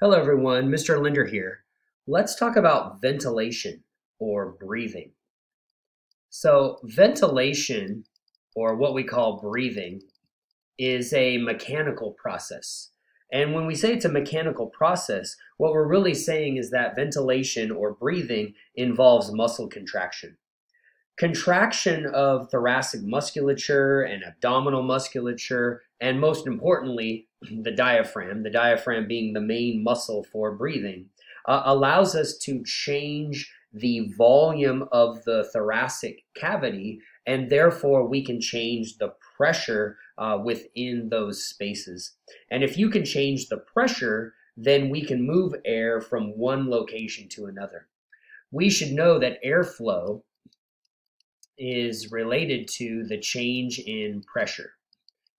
Hello everyone, Mr. Linder here. Let's talk about ventilation or breathing. So ventilation, or what we call breathing, is a mechanical process. And when we say it's a mechanical process, what we're really saying is that ventilation or breathing involves muscle contraction. Contraction of thoracic musculature and abdominal musculature, and most importantly, the diaphragm being the main muscle for breathing, allows us to change the volume of the thoracic cavity, and therefore we can change the pressure within those spaces. And if you can change the pressure, then we can move air from one location to another. We should know that airflow is related to the change in pressure.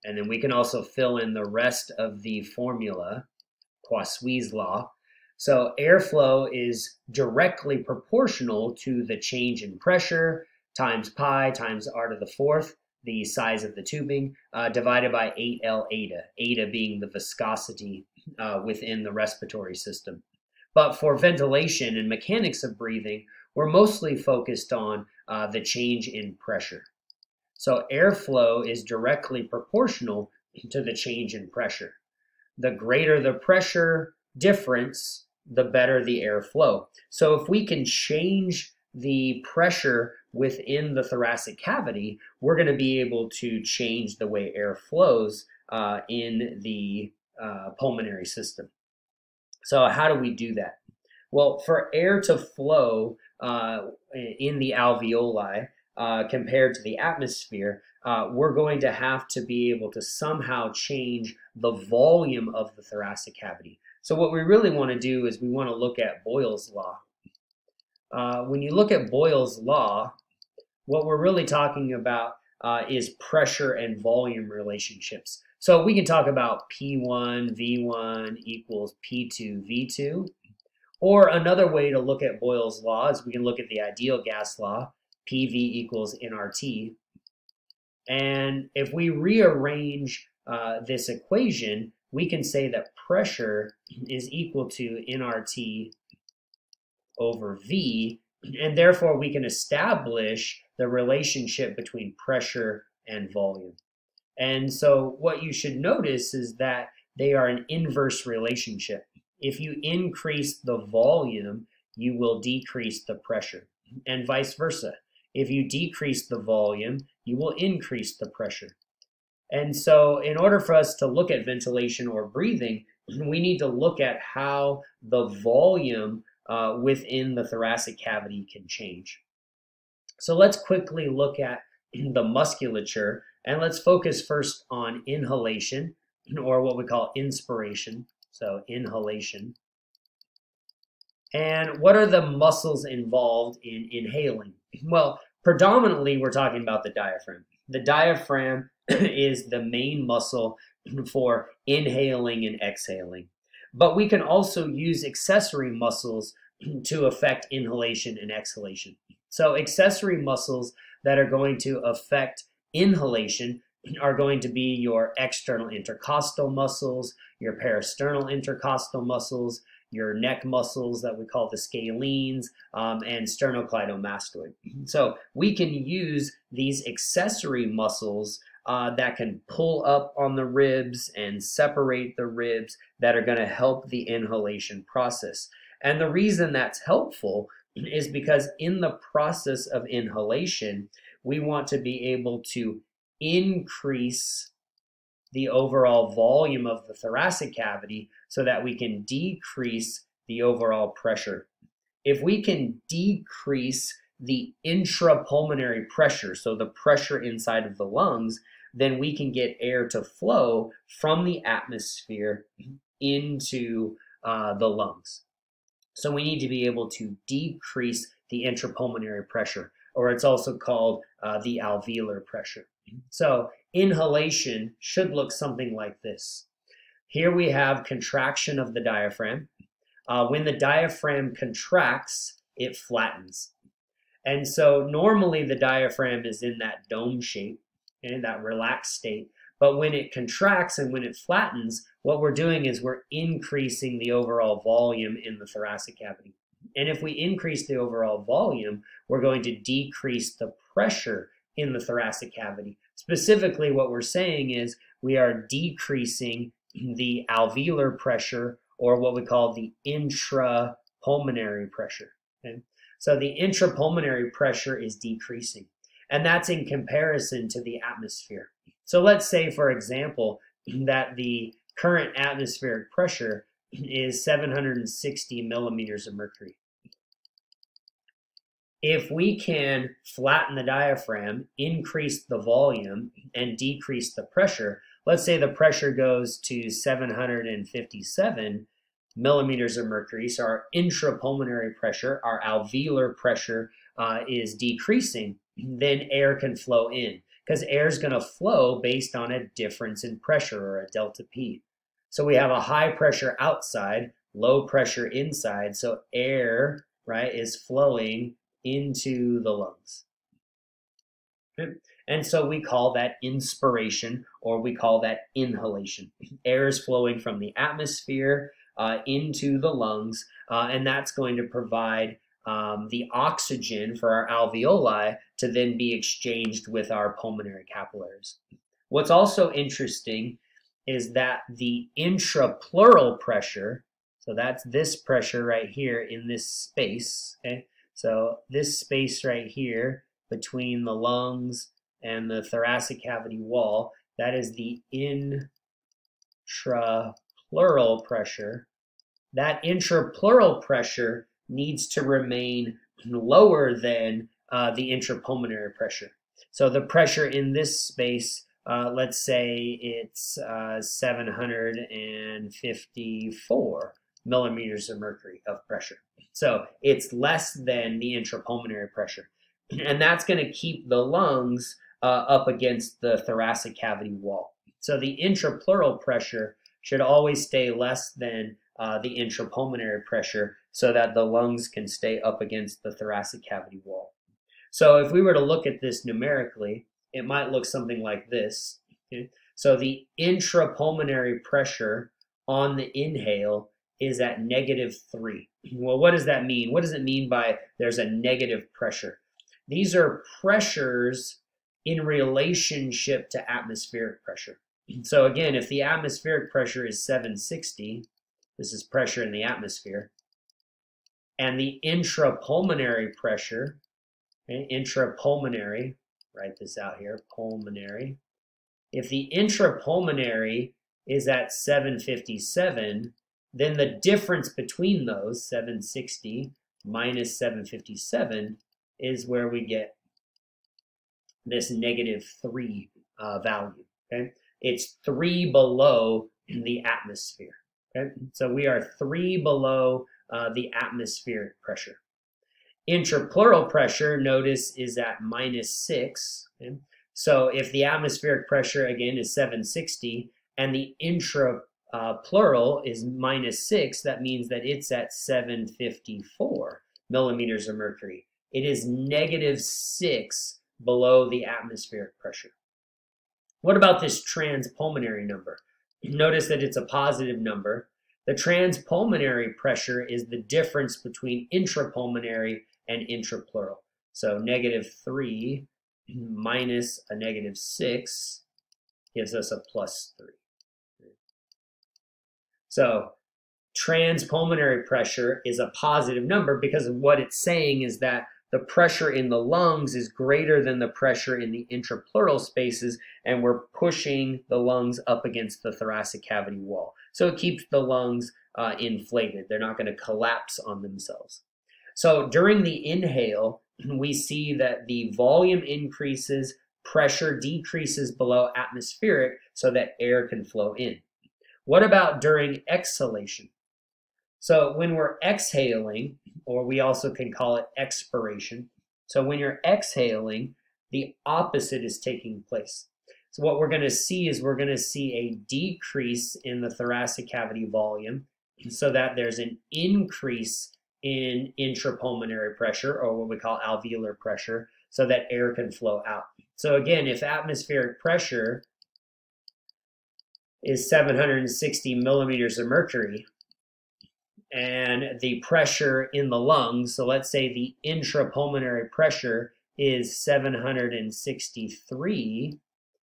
And then we can also fill in the rest of the formula, Poiseuille's law. So airflow is directly proportional to the change in pressure times pi times r to the fourth, the size of the tubing, divided by 8L eta, eta being the viscosity within the respiratory system. But for ventilation and mechanics of breathing, we're mostly focused on the change in pressure. So airflow is directly proportional to the change in pressure. The greater the pressure difference, the better the airflow. So if we can change the pressure within the thoracic cavity, we're going to be able to change the way air flows in the pulmonary system. So how do we do that? Well, for air to flow in the alveoli compared to the atmosphere, we're going to have to be able to somehow change the volume of the thoracic cavity. So what we really want to do is we want to look at Boyle's law. When you look at Boyle's law, what we're really talking about is pressure and volume relationships. So we can talk about P1 V1 equals P2 V2. Or another way to look at Boyle's law is we can look at the ideal gas law, PV equals nRT. And if we rearrange this equation, we can say that pressure is equal to nRT over V, and therefore we can establish the relationship between pressure and volume. And so what you should notice is that they are an inverse relationship. If you increase the volume, you will decrease the pressure, and vice versa. If you decrease the volume, you will increase the pressure. And so in order for us to look at ventilation or breathing, we need to look at how the volume within the thoracic cavity can change. So let's quickly look at the musculature, and let's focus first on inhalation, or what we call inspiration. So inhalation. And what are the muscles involved in inhaling? Well, predominantly we're talking about the diaphragm. The diaphragm is the main muscle for inhaling and exhaling. But we can also use accessory muscles to affect inhalation and exhalation. So accessory muscles that are going to affect inhalation are going to be your external intercostal muscles, your parasternal intercostal muscles, your neck muscles that we call the scalenes, and sternocleidomastoid. So we can use these accessory muscles that can pull up on the ribs and separate the ribs that are going to help the inhalation process. And the reason that's helpful is because in the process of inhalation, we want to be able to increase the overall volume of the thoracic cavity so that we can decrease the overall pressure. If we can decrease the intrapulmonary pressure, so the pressure inside of the lungs, then we can get air to flow from the atmosphere into the lungs. So we need to be able to decrease the intrapulmonary pressure, or it's also called the alveolar pressure. So inhalation should look something like this. Here we have contraction of the diaphragm. When the diaphragm contracts, it flattens. And so normally the diaphragm is in that dome shape, in that relaxed state. But when it contracts and when it flattens, what we're doing is we're increasing the overall volume in the thoracic cavity. And if we increase the overall volume, we're going to decrease the pressure in the thoracic cavity. Specifically, what we're saying is we are decreasing the alveolar pressure, or what we call the intrapulmonary pressure. Okay? So the intrapulmonary pressure is decreasing, and that's in comparison to the atmosphere. So let's say, for example, that the current atmospheric pressure is 760 millimeters of mercury. If we can flatten the diaphragm, increase the volume, and decrease the pressure, let's say the pressure goes to 757 millimeters of mercury, so our intrapulmonary pressure, our alveolar pressure is decreasing, then air can flow in, because air is going to flow based on a difference in pressure, or a delta P. So we have a high pressure outside, low pressure inside, so air, right, is flowing into the lungs. Okay? And so we call that inspiration, or we call that inhalation. Air is flowing from the atmosphere into the lungs, and that's going to provide the oxygen for our alveoli to then be exchanged with our pulmonary capillaries. What's also interesting is that the intrapleural pressure, so that's this pressure right here in this space, okay? So this space right here between the lungs and the thoracic cavity wall, that is the intrapleural pressure. That intrapleural pressure needs to remain lower than the intrapulmonary pressure. So the pressure in this space, let's say it's 754 millimeters of mercury of pressure. So it's less than the intrapulmonary pressure. And that's going to keep the lungs up against the thoracic cavity wall. So the intrapleural pressure should always stay less than the intrapulmonary pressure, so that the lungs can stay up against the thoracic cavity wall. So if we were to look at this numerically, it might look something like this. Okay? So the intrapulmonary pressure on the inhale is at -3. Well, what does that mean? What does it mean by there's a negative pressure? These are pressures in relationship to atmospheric pressure. So again, if the atmospheric pressure is 760, this is pressure in the atmosphere, and the intrapulmonary pressure, okay, intrapulmonary, write this out here, pulmonary. If the intrapulmonary is at 757, then the difference between those, 760 minus 757, is where we get this -3 value. Okay? It's 3 below the atmosphere. Okay? So we are 3 below the atmospheric pressure. Intrapleural pressure, notice, is at -6. Okay? So if the atmospheric pressure, again, is 760, and the intrapleural is -6, that means that it's at 754 millimeters of mercury. It is -6 below the atmospheric pressure. What about this transpulmonary number? Notice that it's a positive number. The transpulmonary pressure is the difference between intrapulmonary and intrapleural. So -3 minus a -6 gives us a +3. So transpulmonary pressure is a positive number because of what it's saying is that the pressure in the lungs is greater than the pressure in the intrapleural spaces, and we're pushing the lungs up against the thoracic cavity wall. So it keeps the lungs inflated. They're not going to collapse on themselves. So during the inhale, we see that the volume increases, pressure decreases below atmospheric so that air can flow in. What about during exhalation? So when we're exhaling, or we also can call it expiration, so when you're exhaling, the opposite is taking place. So what we're going to see is we're going to see a decrease in the thoracic cavity volume so that there's an increase in intrapulmonary pressure, or what we call alveolar pressure, so that air can flow out. So again, if atmospheric pressure is 760 millimeters of mercury, and the pressure in the lungs, so let's say the intrapulmonary pressure is 763,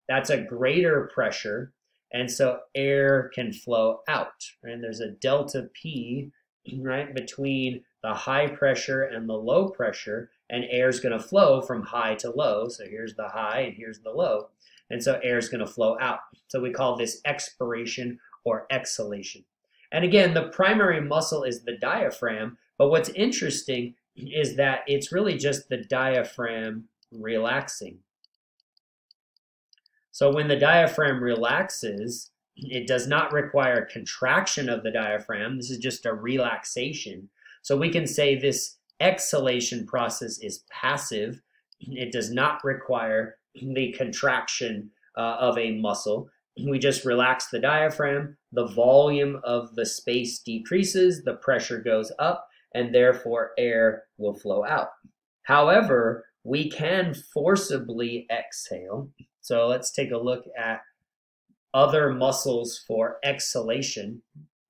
that's a greater pressure, and so air can flow out. Right? There's a delta P, right, between the high pressure and the low pressure, and air is going to flow from high to low. So here's the high and here's the low, and so air is going to flow out. So we call this expiration or exhalation. And again, the primary muscle is the diaphragm, but what's interesting is that it's really just the diaphragm relaxing. So when the diaphragm relaxes, it does not require contraction of the diaphragm. This is just a relaxation. So we can say this exhalation process is passive. It does not require the contraction of a muscle. We just relax the diaphragm, the volume of the space decreases, the pressure goes up, and therefore air will flow out. However, we can forcibly exhale. So let's take a look at other muscles for exhalation,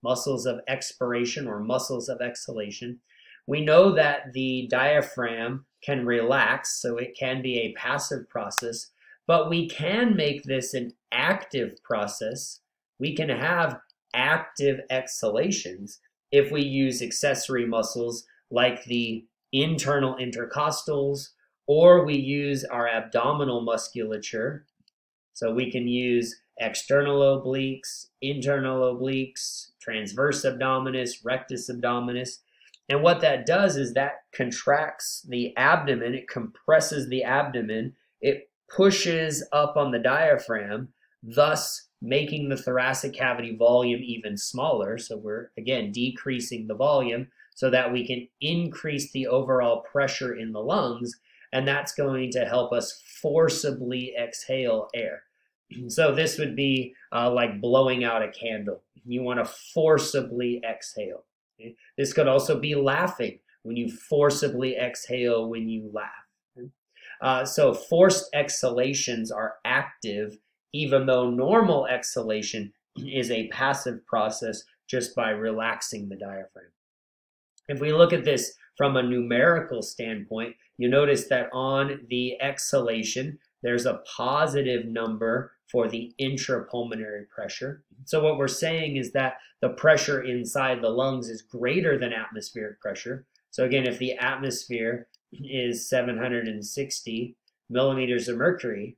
muscles of expiration or muscles of exhalation. We know that the diaphragm can relax, so it can be a passive process, but we can make this an active process. We can have active exhalations if we use accessory muscles like the internal intercostals, or we use our abdominal musculature. So we can use external obliques, internal obliques, transverse abdominis, rectus abdominis. And what that does is that contracts the abdomen, it compresses the abdomen, it pushes up on the diaphragm, thus making the thoracic cavity volume even smaller. So we're, again, decreasing the volume so that we can increase the overall pressure in the lungs, and that's going to help us forcibly exhale air. So this would be like blowing out a candle. You want to forcibly exhale. Okay? This could also be laughing, when you forcibly exhale when you laugh. So forced exhalations are active, even though normal exhalation is a passive process just by relaxing the diaphragm. If we look at this from a numerical standpoint, you notice that on the exhalation, there's a positive number for the intrapulmonary pressure. So what we're saying is that the pressure inside the lungs is greater than atmospheric pressure. So again, if the atmosphere is 760 millimeters of mercury,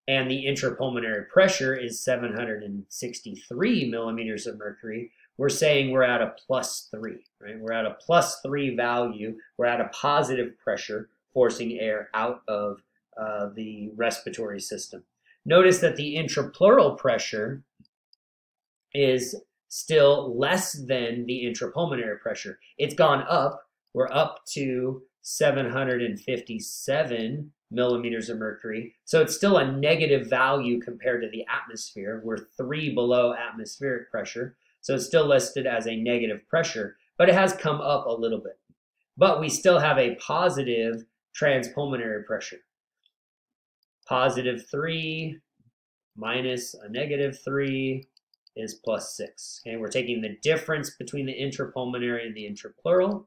and the intrapulmonary pressure is 763 millimeters of mercury, we're saying we're at a +3, right? We're at a +3 value. We're at a positive pressure, forcing air out of the respiratory system. Notice that the intrapleural pressure is still less than the intrapulmonary pressure. It's gone up. We're up to 757 millimeters of mercury. So it's still a negative value compared to the atmosphere. We're 3 below atmospheric pressure. So it's still listed as a negative pressure, but it has come up a little bit. But we still have a positive transpulmonary pressure. +3 minus a -3 is +6. Okay, we're taking the difference between the intrapulmonary and the intrapleural.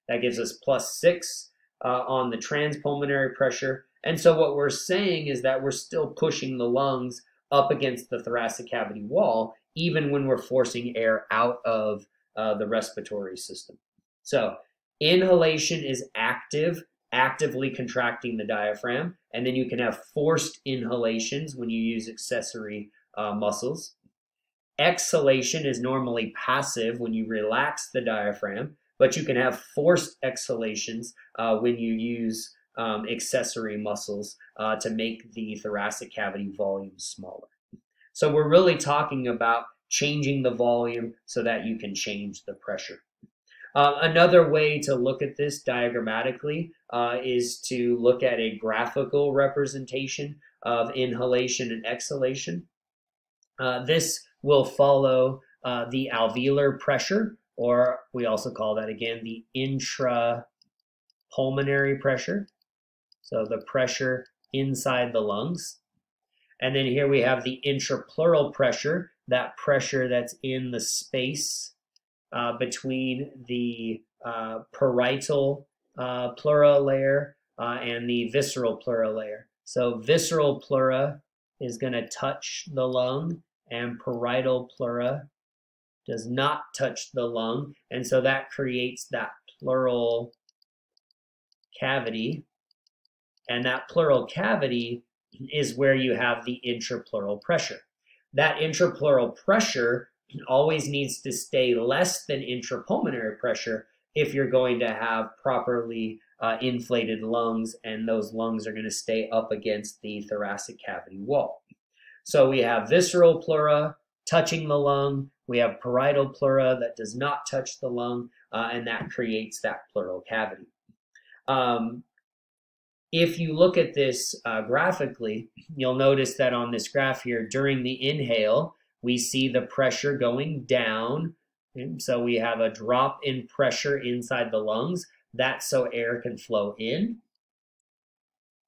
That gives us +6 on the transpulmonary pressure. And so what we're saying is that we're still pushing the lungs up against the thoracic cavity wall, even when we're forcing air out of the respiratory system. So inhalation is active, actively contracting the diaphragm, and then you can have forced inhalations when you use accessory muscles. Exhalation is normally passive when you relax the diaphragm, but you can have forced exhalations when you use accessory muscles to make the thoracic cavity volume smaller. So we're really talking about changing the volume so that you can change the pressure. Another way to look at this diagrammatically is to look at a graphical representation of inhalation and exhalation. This will follow the alveolar pressure, or we also call that, again, the intrapulmonary pressure. So the pressure inside the lungs. And then here we have the intrapleural pressure. that pressure that's in the space between the parietal pleura layer and the visceral pleura layer. So visceral pleura is going to touch the lung, and parietal pleura does not touch the lung, and so that creates that pleural cavity, and that pleural cavity is where you have the intrapleural pressure. That intrapleural pressure always needs to stay less than intrapulmonary pressure if you're going to have properly inflated lungs, and those lungs are going to stay up against the thoracic cavity wall. So we have visceral pleura touching the lung, we have parietal pleura that does not touch the lung, and that creates that pleural cavity. If you look at this graphically, you'll notice that on this graph here, during the inhale, we see the pressure going down. And so we have a drop in pressure inside the lungs. That's so air can flow in.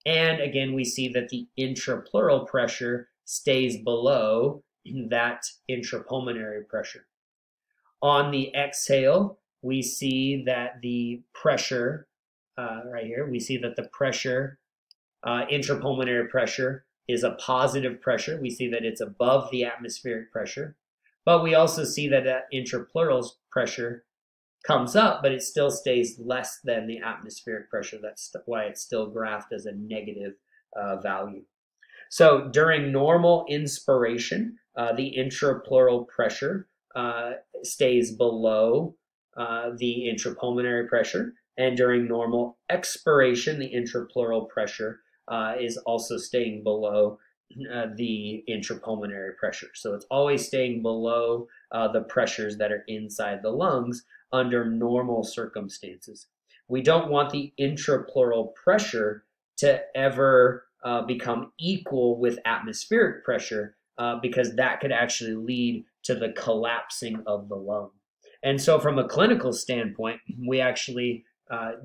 And again, we see that the intrapleural pressure stays below that intrapulmonary pressure. On the exhale, we see that the pressure, right here, we see that the pressure, intrapulmonary pressure, is a positive pressure. We see that it's above the atmospheric pressure. But we also see that that intrapleural pressure comes up, but it still stays less than the atmospheric pressure. That's why it's still graphed as a negative value. So during normal inspiration, the intrapleural pressure stays below the intrapulmonary pressure. And during normal expiration, the intrapleural pressure is also staying below the intrapulmonary pressure. So it's always staying below the pressures that are inside the lungs under normal circumstances. We don't want the intrapleural pressure to ever become equal with atmospheric pressure because that could actually lead to the collapsing of the lung. And so from a clinical standpoint, we actually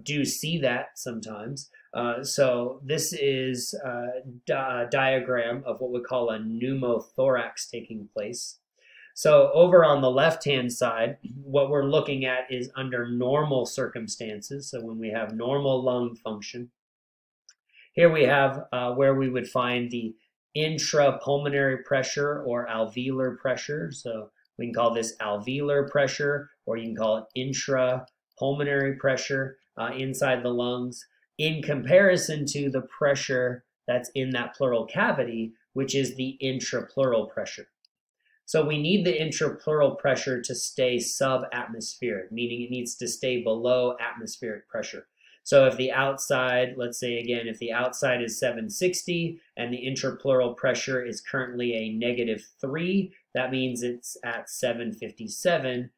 do see that sometimes. So this is a diagram of what we call a pneumothorax taking place. So over on the left-hand side, what we're looking at is under normal circumstances. So when we have normal lung function, here we have where we would find the intrapulmonary pressure or alveolar pressure. So we can call this alveolar pressure, or you can call it intrapulmonary pressure inside the lungs, in comparison to the pressure that's in that pleural cavity, which is the intrapleural pressure. So we need the intrapleural pressure to stay sub-atmospheric, meaning it needs to stay below atmospheric pressure. So if the outside, let's say again, if the outside is 760 and the intrapleural pressure is currently a -3, that means it's at 757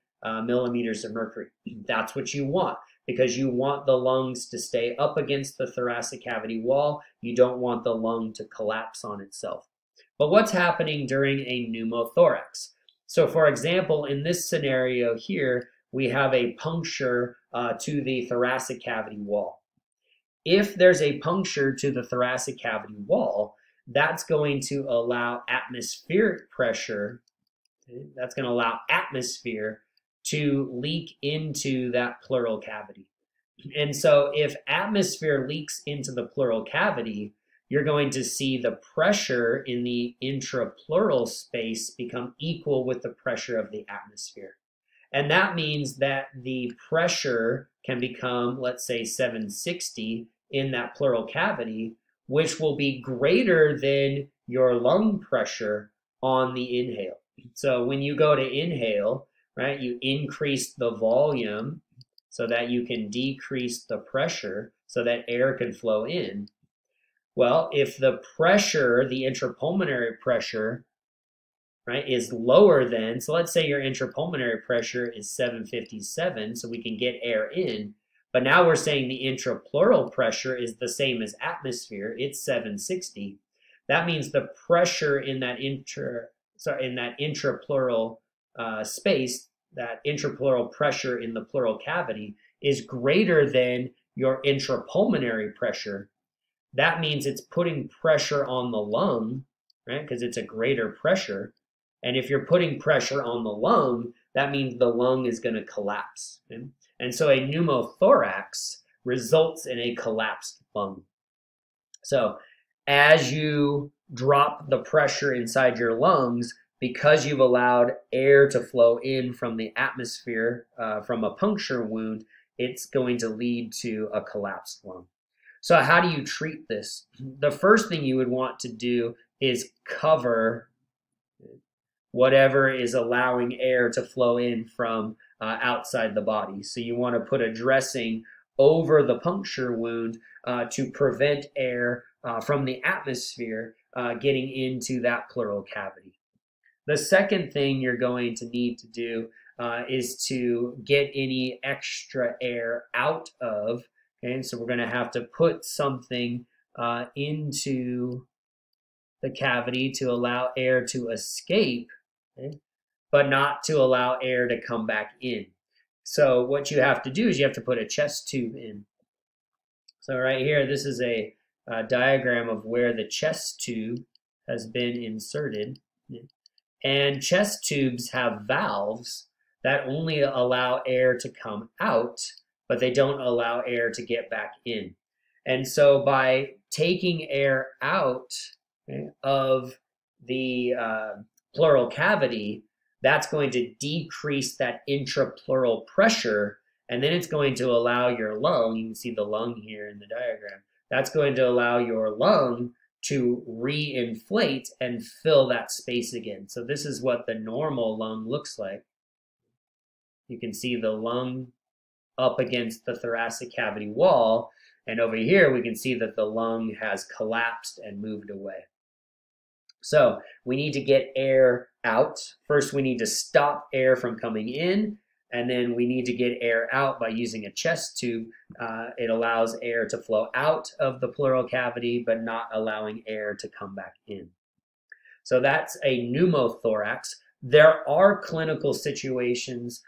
millimeters of mercury. That's what you want, because you want the lungs to stay up against the thoracic cavity wall. You don't want the lung to collapse on itself. But what's happening during a pneumothorax? So for example, in this scenario here, we have a puncture to the thoracic cavity wall. If there's a puncture to the thoracic cavity wall, that's going to allow atmospheric pressure, that's going to allow atmosphere to leak into that pleural cavity. And so if atmosphere leaks into the pleural cavity, you're going to see the pressure in the intrapleural space become equal with the pressure of the atmosphere. And that means that the pressure can become, let's say, 760 in that pleural cavity, which will be greater than your lung pressure on the inhale. So when you go to inhale, right, you increase the volume so that you can decrease the pressure so that air can flow in. Well, if the pressure, the intrapulmonary pressure, right, is lower than, so let's say your intrapulmonary pressure is 757, so we can get air in, but now we're saying the intrapleural pressure is the same as atmosphere, it's 760. That means the pressure in that intrapleural space, that intrapleural pressure in the pleural cavity is greater than your intrapulmonary pressure. That means it's putting pressure on the lung, right, because it's a greater pressure. And if you're putting pressure on the lung, that means the lung is going to collapse. Okay? And so a pneumothorax results in a collapsed lung. So as you drop the pressure inside your lungs, because you've allowed air to flow in from the atmosphere from a puncture wound, it's going to lead to a collapsed lung. So how do you treat this? The first thing you would want to do is cover whatever is allowing air to flow in from outside the body. So you want to put a dressing over the puncture wound to prevent air from the atmosphere getting into that pleural cavity. The second thing you're going to need to do is to get any extra air out of. Okay, so we're going to have to put something into the cavity to allow air to escape, okay, but not to allow air to come back in. So what you have to do is you have to put a chest tube in. So right here, this is a diagram of where the chest tube has been inserted. And chest tubes have valves that only allow air to come out, but they don't allow air to get back in. And so by taking air out, okay, of the pleural cavity, that's going to decrease that intrapleural pressure, and then it's going to allow your lung, you can see the lung here in the diagram, that's going to allow your lung to re-inflate and fill that space again. So this is what the normal lung looks like. You can see the lung up against the thoracic cavity wall, and over here we can see that the lung has collapsed and moved away. So we need to get air out. First we need to stop air from coming in, and then we need to get air out by using a chest tube. It allows air to flow out of the pleural cavity, but not allowing air to come back in. So that's a pneumothorax. There are clinical situations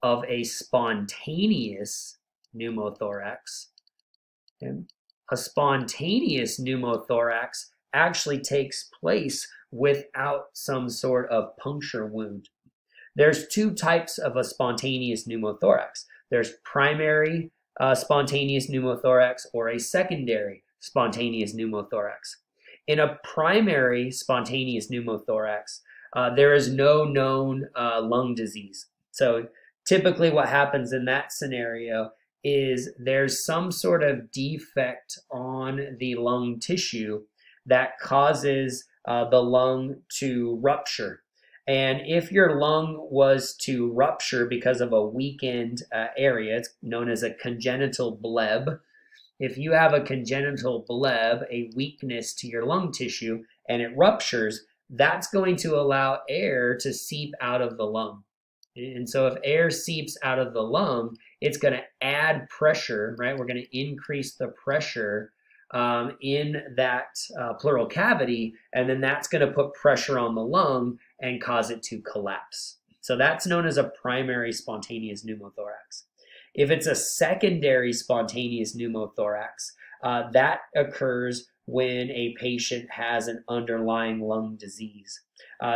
of a spontaneous pneumothorax. Okay? A spontaneous pneumothorax actually takes place without some sort of puncture wound. There's two types of a spontaneous pneumothorax. There's primary spontaneous pneumothorax or a secondary spontaneous pneumothorax. In a primary spontaneous pneumothorax, there is no known lung disease. So typically what happens in that scenario is there's some sort of defect on the lung tissue that causes the lung to rupture. And if your lung was to rupture because of a weakened area, it's known as a congenital bleb. If you have a congenital bleb, a weakness to your lung tissue, and it ruptures, that's going to allow air to seep out of the lung. And so if air seeps out of the lung, it's going to add pressure, right? We're going to increase the pressure in that pleural cavity, and then that's going to put pressure on the lung and cause it to collapse. So that's known as a primary spontaneous pneumothorax. If it's a secondary spontaneous pneumothorax, that occurs when a patient has an underlying lung disease.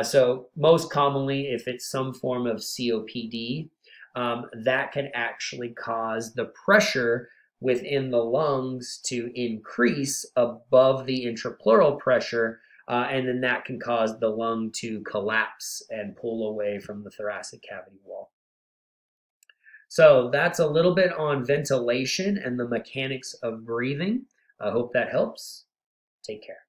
So most commonly, if it's some form of COPD, that can actually cause the pressure within the lungs to increase above the intrapleural pressure, and then that can cause the lung to collapse and pull away from the thoracic cavity wall. So that's a little bit on ventilation and the mechanics of breathing. I hope that helps. Take care.